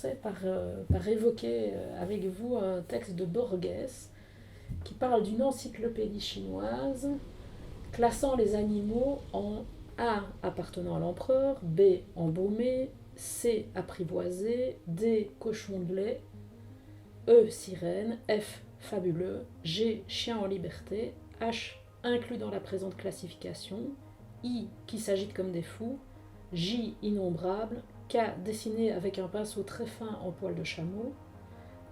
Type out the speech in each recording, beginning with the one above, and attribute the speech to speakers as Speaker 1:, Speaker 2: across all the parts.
Speaker 1: commencer par évoquer avec vous un texte de Borges qui parle d'une encyclopédie chinoise classant les animaux en A appartenant à l'empereur, B embaumé, C apprivoisé, D cochon de lait, E sirène, F fabuleux, G chien en liberté, H inclus dans la présente classification, I qui s'agite comme des fous, J innombrable, K dessiné avec un pinceau très fin en poil de chameau,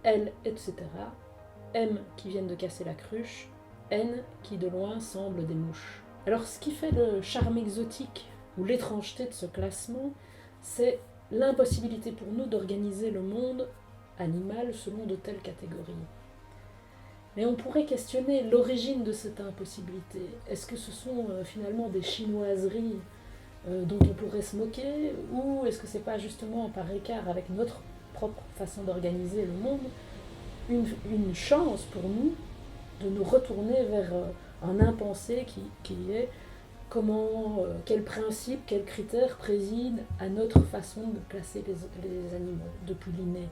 Speaker 1: L etc. M qui viennent de casser la cruche, N qui de loin semblent des mouches. Alors ce qui fait le charme exotique ou l'étrangeté de ce classement, c'est l'impossibilité pour nous d'organiser le monde animal selon de telles catégories. Mais on pourrait questionner l'origine de cette impossibilité. Est-ce que ce sont finalement des chinoiseries dont on pourrait se moquer, ou est-ce que c'est pas justement par écart avec notre propre façon d'organiser le monde une chance pour nous de nous retourner vers un impensé qui est quels principes, quels critères président à notre façon de classer les animaux depuis l'inné.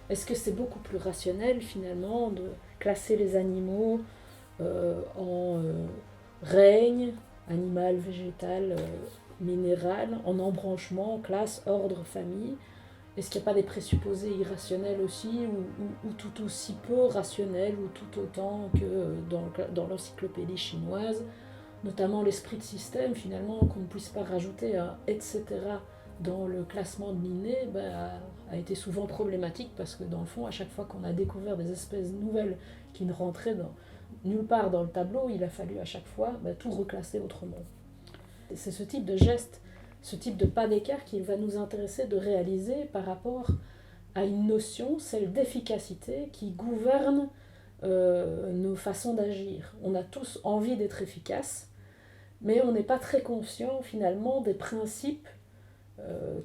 Speaker 1: Est-ce que c'est beaucoup plus rationnel finalement de classer les animaux en règne, animal, végétal, minéral, en embranchement, classe, ordre, famille? Est-ce qu'il n'y a pas des présupposés irrationnels aussi, ou tout aussi peu rationnels, ou tout autant que dans l'encyclopédie chinoise, notamment l'esprit de système, finalement, qu'on ne puisse pas rajouter un etc. dans le classement de l'inné, a été souvent problématique, parce que dans le fond, à chaque fois qu'on a découvert des espèces nouvelles qui ne rentraient nulle part dans le tableau, il a fallu à chaque fois tout reclasser autrement. C'est ce type de geste, ce type de pas d'écart qu'il va nous intéresser de réaliser par rapport à une notion, celle d'efficacité, qui gouverne nos façons d'agir. On a tous envie d'être efficaces, mais on n'est pas très conscient finalement des principes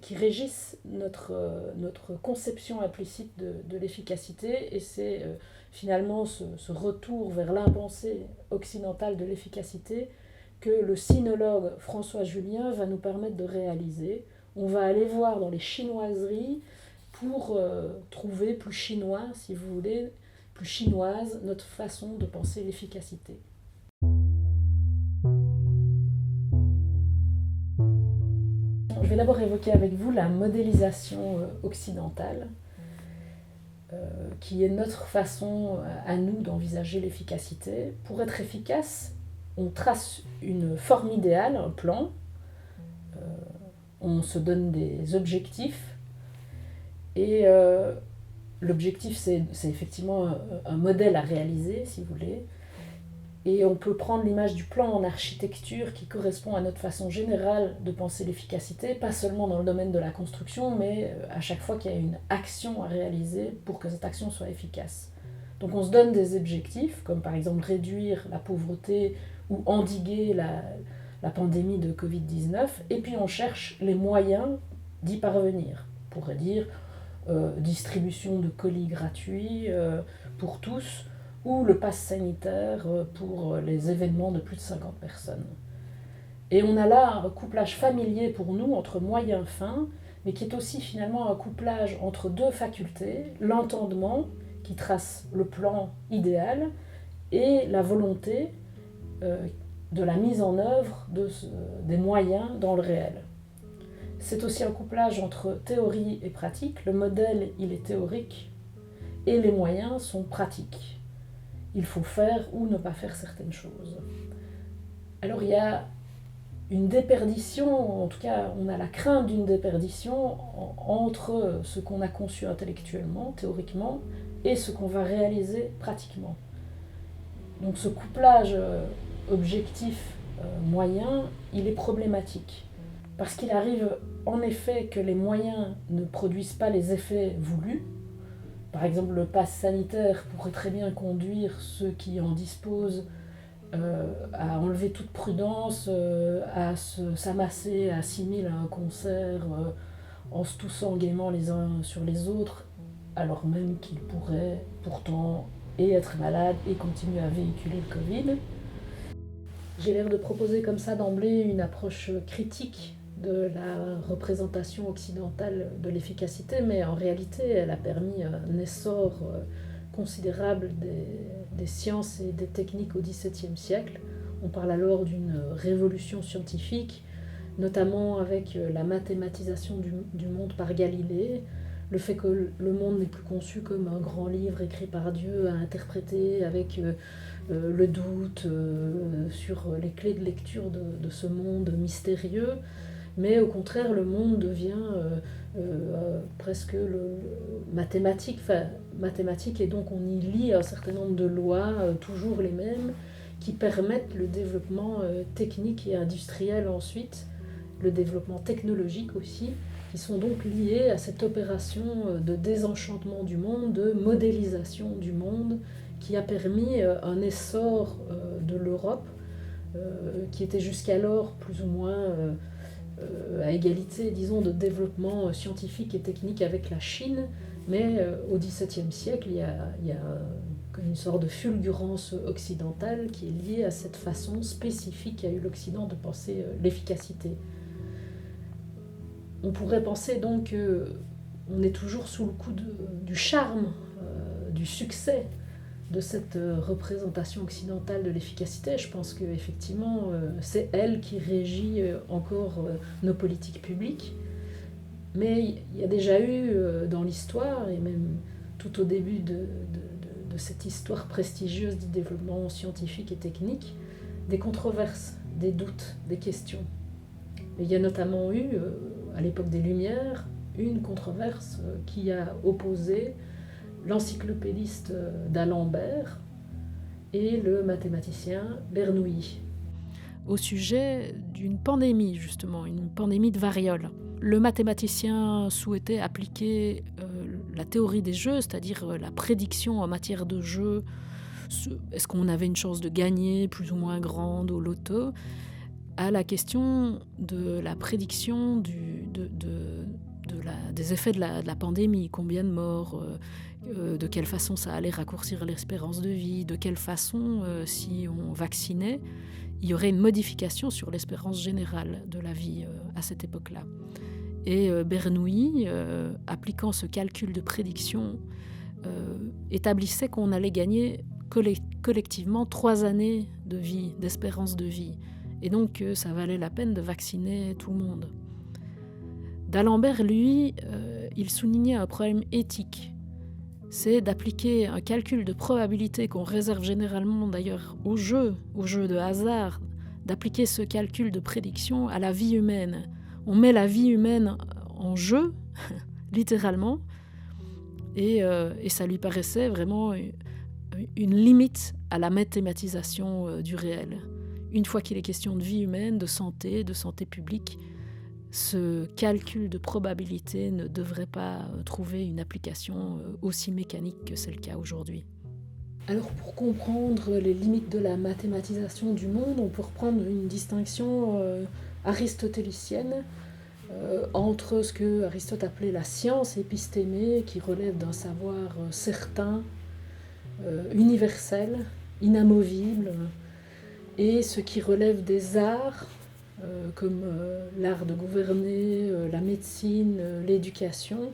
Speaker 1: qui régissent notre conception implicite de l'efficacité, et c'est finalement ce retour vers l'impensé occidental de l'efficacité que le sinologue François Julien va nous permettre de réaliser. On va aller voir dans les chinoiseries pour trouver plus chinois, si vous voulez, plus chinoise, notre façon de penser l'efficacité. Je vais d'abord évoquer avec vous la modélisation occidentale, qui est notre façon à nous d'envisager l'efficacité. Pour être efficace, on trace une forme idéale, un plan, on se donne des objectifs, et l'objectif c'est effectivement un modèle à réaliser, si vous voulez, et on peut prendre l'image du plan en architecture qui correspond à notre façon générale de penser l'efficacité, pas seulement dans le domaine de la construction, mais à chaque fois qu'il y a une action à réaliser pour que cette action soit efficace. Donc on se donne des objectifs, comme par exemple réduire la pauvreté ou endiguer la pandémie de Covid-19, et puis on cherche les moyens d'y parvenir. On pourrait dire distribution de colis gratuits pour tous, ou le pass sanitaire pour les événements de plus de 50 personnes. Et on a là un couplage familier pour nous entre moyens fins, mais qui est aussi finalement un couplage entre deux facultés, l'entendement, qui trace le plan idéal, et la volonté de la mise en œuvre des moyens dans le réel. C'est aussi un couplage entre théorie et pratique. Le modèle, il est théorique, et les moyens sont pratiques. Il faut faire ou ne pas faire certaines choses. Alors il y a une déperdition, en tout cas on a la crainte d'une déperdition entre ce qu'on a conçu intellectuellement, théoriquement, et ce qu'on va réaliser pratiquement. Donc ce couplage objectif-moyen, il est problématique. Parce qu'il arrive en effet que les moyens ne produisent pas les effets voulus. Par exemple, le pass sanitaire pourrait très bien conduire ceux qui en disposent à enlever toute prudence, à s'amasser à 6000 à un concert, en se toussant gaiement les uns sur les autres, alors même qu'ils pourraient pourtant et être malades et continuer à véhiculer le Covid. J'ai l'air de proposer comme ça d'emblée une approche critique de la représentation occidentale de l'efficacité, mais en réalité, elle a permis un essor considérable des sciences et des techniques au XVIIe siècle. On parle alors d'une révolution scientifique, notamment avec la mathématisation du monde par Galilée, le fait que le monde n'est plus conçu comme un grand livre écrit par Dieu à interpréter avec le doute sur les clés de lecture de ce monde mystérieux, mais au contraire le monde devient presque mathématique, mathématique, et donc on y lit un certain nombre de lois, toujours les mêmes, qui permettent le développement technique et industriel ensuite, le développement technologique aussi, qui sont donc liés à cette opération de désenchantement du monde, de modélisation du monde, qui a permis un essor de l'Europe, qui était jusqu'alors plus ou moins à égalité, disons, de développement scientifique et technique avec la Chine, mais au XVIIe siècle, il y a une sorte de fulgurance occidentale qui est liée à cette façon spécifique qu'a eu l'Occident de penser l'efficacité. On pourrait penser donc qu'on est toujours sous le coup du charme, du succès de cette représentation occidentale de l'efficacité. Je pense qu'effectivement, c'est elle qui régit encore nos politiques publiques. Mais il y a déjà eu dans l'histoire, et même tout au début de cette histoire prestigieuse du développement scientifique et technique, des controverses, des doutes, des questions. Et il y a notamment eu, à l'époque des Lumières, une controverse qui a opposé l'encyclopédiste d'Alembert et le mathématicien Bernoulli, au sujet d'une pandémie, justement, une pandémie de variole. Le mathématicien souhaitait appliquer la théorie des jeux, c'est-à-dire la prédiction en matière de jeu. Est-ce qu'on avait une chance de gagner plus ou moins grande au loto, à la question de la prédiction des effets de la pandémie, combien de morts, de quelle façon ça allait raccourcir l'espérance de vie, de quelle façon, si on vaccinait, il y aurait une modification sur l'espérance générale de la vie à cette époque-là. Et Bernoulli, appliquant ce calcul de prédiction, établissait qu'on allait gagner collectivement 3 années de vie, d'espérance de vie. Et donc, ça valait la peine de vacciner tout le monde. D'Alembert, lui, il soulignait un problème éthique. C'est d'appliquer un calcul de probabilité qu'on réserve généralement d'ailleurs aux jeux de hasard, d'appliquer ce calcul de prédiction à la vie humaine. On met la vie humaine en jeu, littéralement, et ça lui paraissait vraiment une limite à la mathématisation du réel. Une fois qu'il est question de vie humaine, de santé publique, ce calcul de probabilité ne devrait pas trouver une application aussi mécanique que c'est le cas aujourd'hui. Alors pour comprendre les limites de la mathématisation du monde, on peut reprendre une distinction aristotélicienne entre ce que Aristote appelait la science épistémée, qui relève d'un savoir certain, universel, inamovible, et ce qui relève des arts, comme l'art de gouverner, la médecine, l'éducation,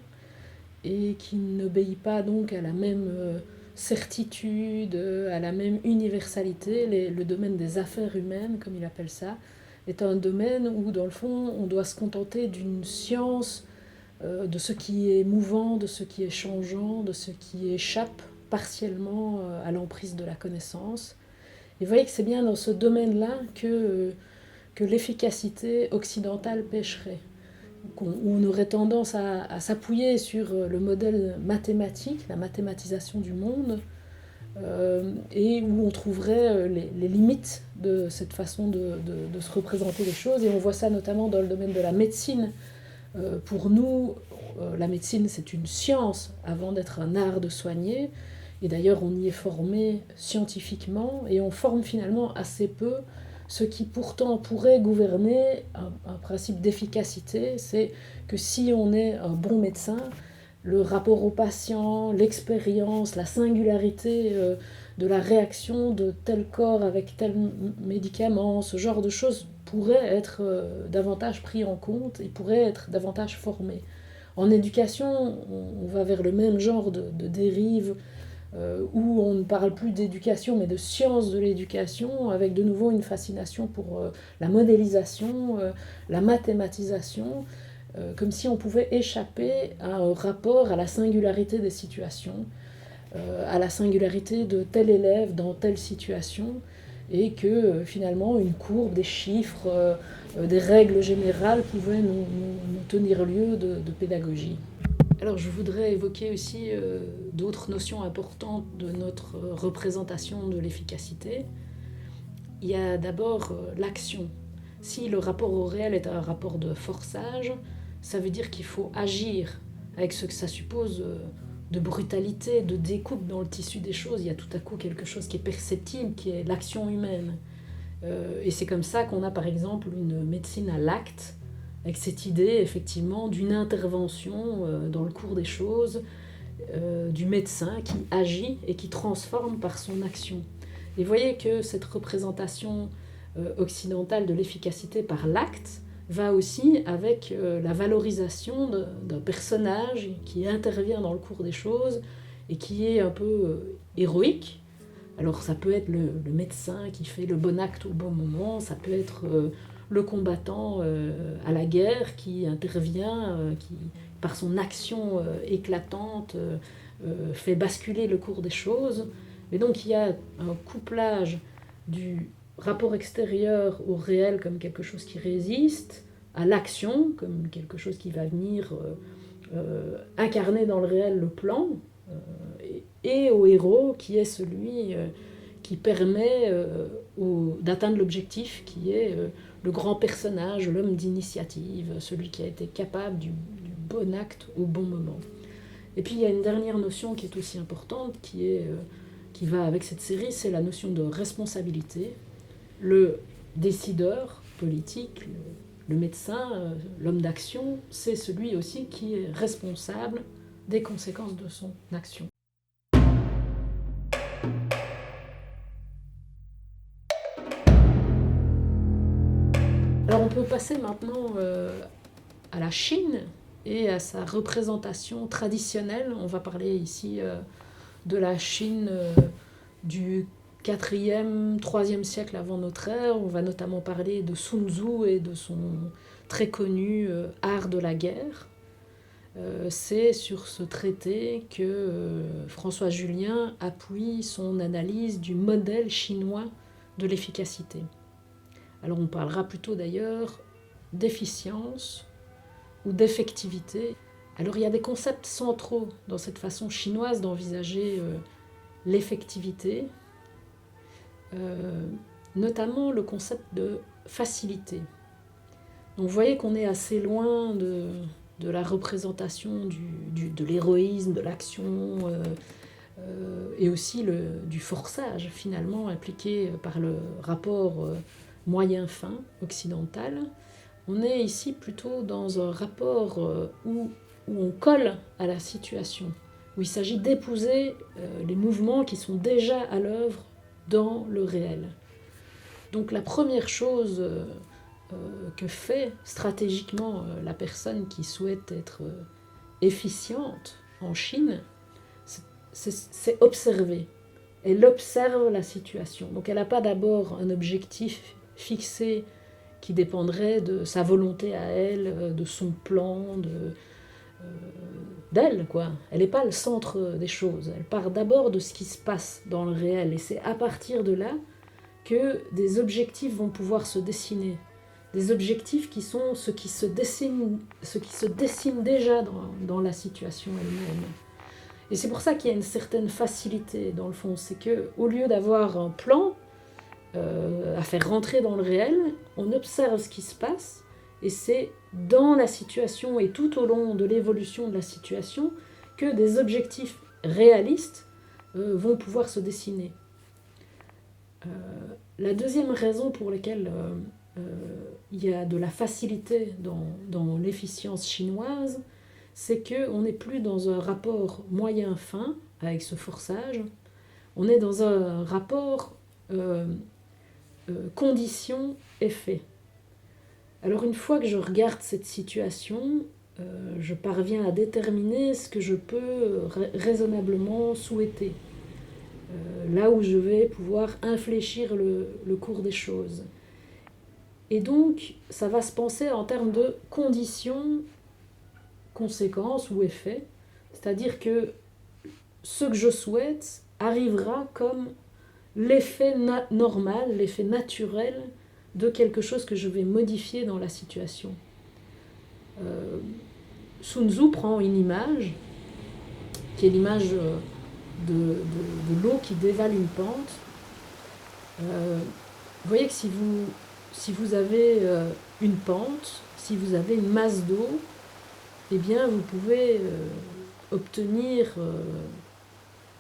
Speaker 1: et qui n'obéit pas donc à la même certitude, à la même universalité. Le domaine des affaires humaines, comme il appelle ça, est un domaine où, dans le fond, on doit se contenter d'une science de ce qui est mouvant, de ce qui est changeant, de ce qui échappe partiellement à l'emprise de la connaissance. Et vous voyez que c'est bien dans ce domaine-là que l'efficacité occidentale pêcherait, où on aurait tendance à s'appuyer sur le modèle mathématique, la mathématisation du monde, et où on trouverait les limites de cette façon de se représenter les choses. Et on voit ça notamment dans le domaine de la médecine. Pour nous, la médecine, c'est une science avant d'être un art de soigner. Et d'ailleurs, on y est formé scientifiquement, et on forme finalement assez peu ce qui pourtant pourrait gouverner un principe d'efficacité. C'est que si on est un bon médecin, le rapport au patient, l'expérience, la singularité de la réaction de tel corps avec tel médicament, ce genre de choses pourrait être davantage pris en compte et pourrait être davantage formé. En éducation, on va vers le même genre de dérive où on ne parle plus d'éducation mais de science de l'éducation, avec de nouveau une fascination pour la modélisation, la mathématisation, comme si on pouvait échapper à un rapport à la singularité des situations, à la singularité de tel élève dans telle situation, et que finalement une courbe, des chiffres, des règles générales pouvaient nous tenir lieu de pédagogie. Alors je voudrais évoquer aussi d'autres notions importantes de notre représentation de l'efficacité. Il y a d'abord l'action. Si le rapport au réel est un rapport de forçage, ça veut dire qu'il faut agir avec ce que ça suppose de brutalité, de découpe dans le tissu des choses. Il y a tout à coup quelque chose qui est perceptible, qui est l'action humaine. Et c'est comme ça qu'on a par exemple une médecine à l'acte, avec cette idée effectivement d'une intervention dans le cours des choses, du médecin qui agit et qui transforme par son action. Et voyez que cette représentation occidentale de l'efficacité par l'acte va aussi avec la valorisation d'un personnage qui intervient dans le cours des choses et qui est un peu héroïque. Alors ça peut être le médecin qui fait le bon acte au bon moment, ça peut être le combattant à la guerre qui intervient, qui par son action éclatante fait basculer le cours des choses. Et donc il y a un couplage du rapport extérieur au réel comme quelque chose qui résiste, à l'action comme quelque chose qui va venir incarner dans le réel le plan, et au héros qui est celui qui permet d'atteindre l'objectif qui est le grand personnage, l'homme d'initiative, celui qui a été capable du bon acte au bon moment. Et puis il y a une dernière notion qui est aussi importante, qui va avec cette série, c'est la notion de responsabilité. Le décideur politique, le médecin, l'homme d'action, c'est celui aussi qui est responsable des conséquences de son action. Alors on peut passer maintenant à la Chine et à sa représentation traditionnelle. On va parler ici de la Chine du 4e, 3e siècle avant notre ère. On va notamment parler de Sun Tzu et de son très connu art de la guerre. C'est sur ce traité que François Julien appuie son analyse du modèle chinois de l'efficacité. Alors on parlera plutôt d'ailleurs d'efficience ou d'effectivité. Alors il y a des concepts centraux dans cette façon chinoise d'envisager l'effectivité, notamment le concept de facilité. Donc vous voyez qu'on est assez loin de la représentation de l'héroïsme, de l'action, et aussi du forçage finalement impliqué par le rapport moyen-fin occidental. On est ici plutôt dans un rapport où on colle à la situation, où il s'agit d'épouser les mouvements qui sont déjà à l'œuvre dans le réel. Donc la première chose que fait stratégiquement la personne qui souhaite être efficiente en Chine, c'est observer. Elle observe la situation. Donc elle n'a pas d'abord un objectif fixé qui dépendrait de sa volonté à elle, de son plan, d'elle, quoi. Elle n'est pas le centre des choses. Elle part d'abord de ce qui se passe dans le réel. Et c'est à partir de là que des objectifs vont pouvoir se dessiner. Des objectifs qui sont ce qui se dessine déjà dans la situation elle-même. Et c'est pour ça qu'il y a une certaine facilité, dans le fond. C'est qu'au lieu d'avoir un plan à faire rentrer dans le réel, on observe ce qui se passe, et c'est dans la situation et tout au long de l'évolution de la situation que des objectifs réalistes vont pouvoir se dessiner. La deuxième raison pour laquelle il y a de la facilité dans l'efficience chinoise, c'est qu'on n'est plus dans un rapport moyen-fin avec ce forçage, on est dans un rapport condition-effet. Alors une fois que je regarde cette situation, je parviens à déterminer ce que je peux raisonnablement souhaiter, là où je vais pouvoir infléchir le cours des choses. Et donc, ça va se penser en termes de conditions, conséquences ou effets, c'est-à-dire que ce que je souhaite arrivera comme l'effet normal, l'effet naturel de quelque chose que je vais modifier dans la situation. Sun Tzu prend une image, qui est l'image de l'eau qui dévale une pente. Vous voyez que si vous avez une pente, si vous avez une masse d'eau, eh bien vous pouvez obtenir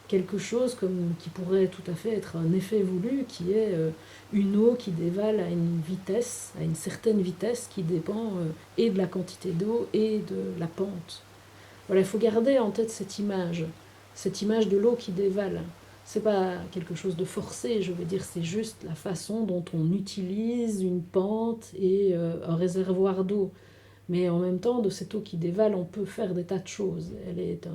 Speaker 1: quelque chose qui pourrait tout à fait être un effet voulu, qui est une eau qui dévale à une vitesse, à une certaine vitesse qui dépend et de la quantité d'eau et de la pente. Voilà, il faut garder en tête cette image de l'eau qui dévale. C'est pas quelque chose de forcé, je veux dire, c'est juste la façon dont on utilise une pente et un réservoir d'eau. Mais en même temps, de cette eau qui dévale, on peut faire des tas de choses. Elle est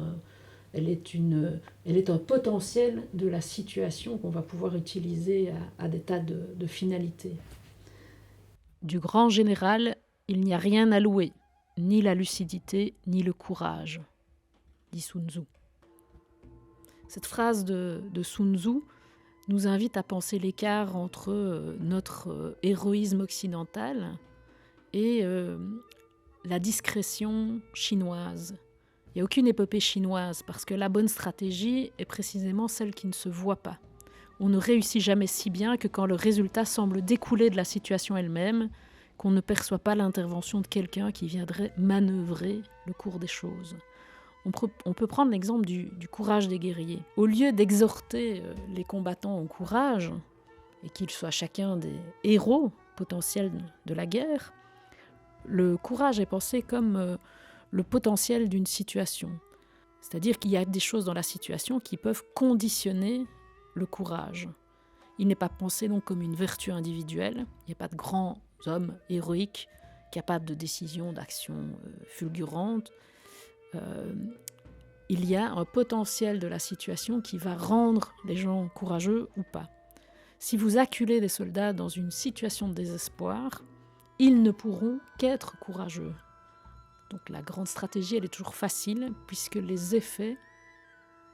Speaker 1: un potentiel de la situation qu'on va pouvoir utiliser à des tas de finalités.
Speaker 2: Du grand général, il n'y a rien à louer, ni la lucidité, ni le courage, dit Sun Tzu. Cette phrase de Sun Tzu nous invite à penser l'écart entre notre héroïsme occidental et la discrétion chinoise. Il n'y a aucune épopée chinoise parce que la bonne stratégie est précisément celle qui ne se voit pas. On ne réussit jamais si bien que quand le résultat semble découler de la situation elle-même, qu'on ne perçoit pas l'intervention de quelqu'un qui viendrait manœuvrer le cours des choses. On peut prendre l'exemple du courage des guerriers. Au lieu d'exhorter les combattants au courage, et qu'ils soient chacun des héros potentiels de la guerre, le courage est pensé comme le potentiel d'une situation. C'est-à-dire qu'il y a des choses dans la situation qui peuvent conditionner le courage. Il n'est pas pensé donc comme une vertu individuelle. Il n'y a pas de grands hommes héroïques capables de décisions, d'actions fulgurantes. Il y a un potentiel de la situation qui va rendre les gens courageux ou pas. Si vous acculez des soldats dans une situation de désespoir, ils ne pourront qu'être courageux. Donc la grande stratégie, elle est toujours facile, puisque les effets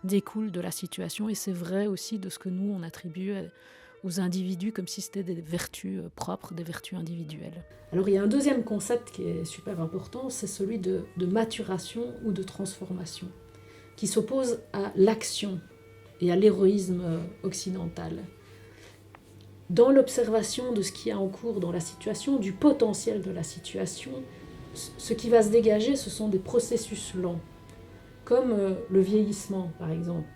Speaker 2: découlent de la situation, et c'est vrai aussi de ce que nous, on attribue aux individus comme si c'était des vertus propres, des vertus individuelles.
Speaker 1: Alors il y a un deuxième concept qui est super important, c'est celui de maturation ou de transformation, qui s'oppose à l'action et à l'héroïsme occidental. Dans l'observation de ce qui est en cours dans la situation, du potentiel de la situation, ce qui va se dégager, ce sont des processus lents, comme le vieillissement par exemple.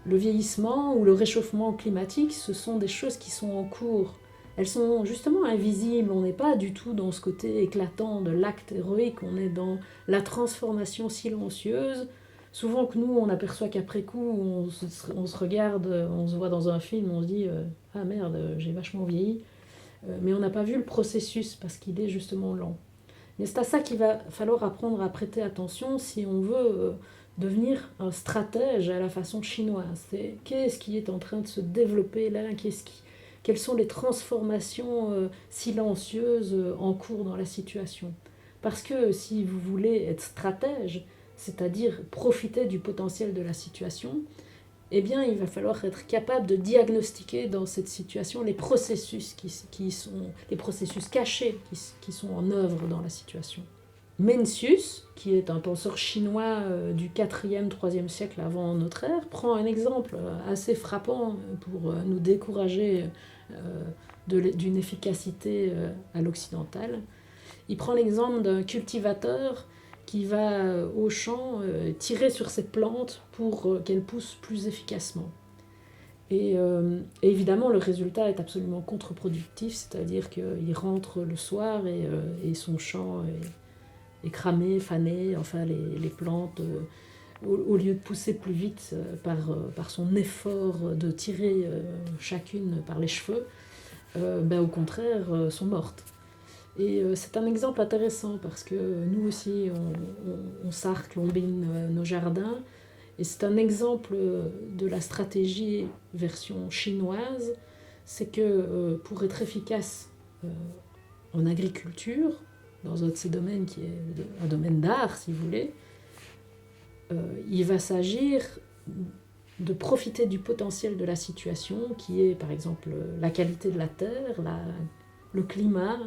Speaker 1: Le vieillissement ou le réchauffement climatique, ce sont des choses qui sont en cours. Elles sont justement invisibles, on n'est pas du tout dans ce côté éclatant de l'acte héroïque, on est dans la transformation silencieuse. Souvent que nous, on aperçoit qu'après coup, on se regarde, on se voit dans un film, on se dit « Ah merde, j'ai vachement vieilli ». Mais on n'a pas vu le processus parce qu'il est justement lent. Mais c'est à ça qu'il va falloir apprendre à prêter attention si on veut devenir un stratège à la façon chinoise. C'est qu'est-ce qui est en train de se développer là, quelles sont les transformations silencieuses en cours dans la situation. Parce que si vous voulez être stratège, c'est-à-dire profiter du potentiel de la situation, eh bien il va falloir être capable de diagnostiquer dans cette situation les processus les processus cachés qui sont en œuvre dans la situation. Mencius, qui est un penseur chinois du 4e, 3e siècle avant notre ère, prend un exemple assez frappant pour nous décourager d'une efficacité à l'occidental. Il prend l'exemple d'un cultivateur qui va au champ tirer sur ses plantes pour qu'elles poussent plus efficacement. Et évidemment, le résultat est absolument contre-productif, c'est-à-dire qu'il rentre le soir et son champ est cramé, fané, enfin les plantes, au lieu de pousser plus vite par son effort de tirer chacune par les cheveux, au contraire, sont mortes. Et c'est un exemple intéressant parce que nous aussi, on sarcle, on bine nos jardins. Et c'est un exemple de la stratégie version chinoise. C'est que pour être efficace en agriculture, dans un de ces domaines qui est un domaine d'art, si vous voulez, il va s'agir de profiter du potentiel de la situation, qui est par exemple la qualité de la terre, le climat,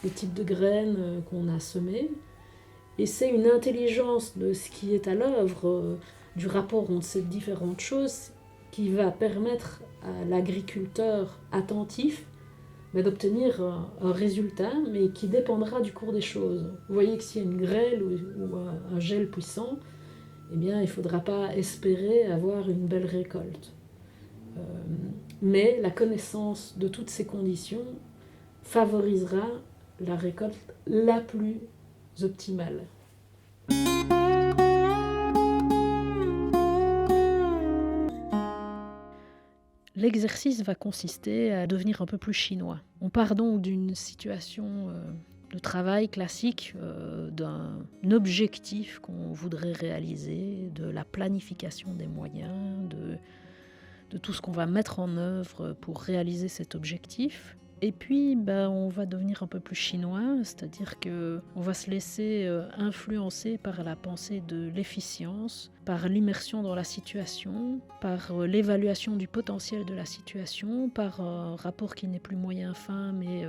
Speaker 1: le type de graines qu'on a semées. Et c'est une intelligence de ce qui est à l'œuvre, du rapport entre ces différentes choses, qui va permettre à l'agriculteur attentif d'obtenir un résultat, mais qui dépendra du cours des choses. Vous voyez que s'il y a une grêle ou un gel puissant, eh bien, il ne faudra pas espérer avoir une belle récolte. Mais la connaissance de toutes ces conditions favorisera la récolte la plus optimale.
Speaker 2: L'exercice va consister à devenir un peu plus chinois. On part donc d'une situation de travail classique, d'un objectif qu'on voudrait réaliser, de la planification des moyens, de tout ce qu'on va mettre en œuvre pour réaliser cet objectif. Et puis, on va devenir un peu plus chinois, c'est-à-dire qu'on va se laisser influencer par la pensée de l'efficience, par l'immersion dans la situation, par l'évaluation du potentiel de la situation, par un rapport qui n'est plus moyen-fin, mais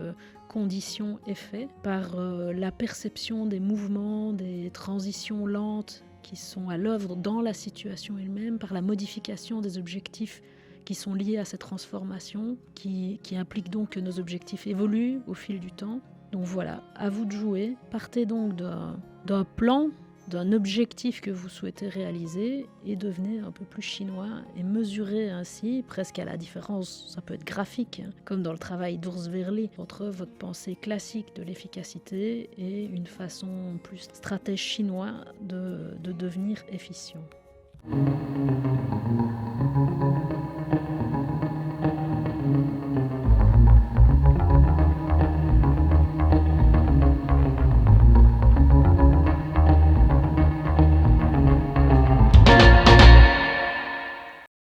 Speaker 2: condition-effet, par la perception des mouvements, des transitions lentes qui sont à l'œuvre dans la situation elle-même, par la modification des objectifs qui sont liés à cette transformation, qui impliquent donc que nos objectifs évoluent au fil du temps. Donc voilà, à vous de jouer. Partez donc d'un plan, d'un objectif que vous souhaitez réaliser et devenez un peu plus chinois et mesurez ainsi, presque à la différence, ça peut être graphique, comme dans le travail d'Urs Verli, entre votre pensée classique de l'efficacité et une façon plus stratège chinois de devenir efficient.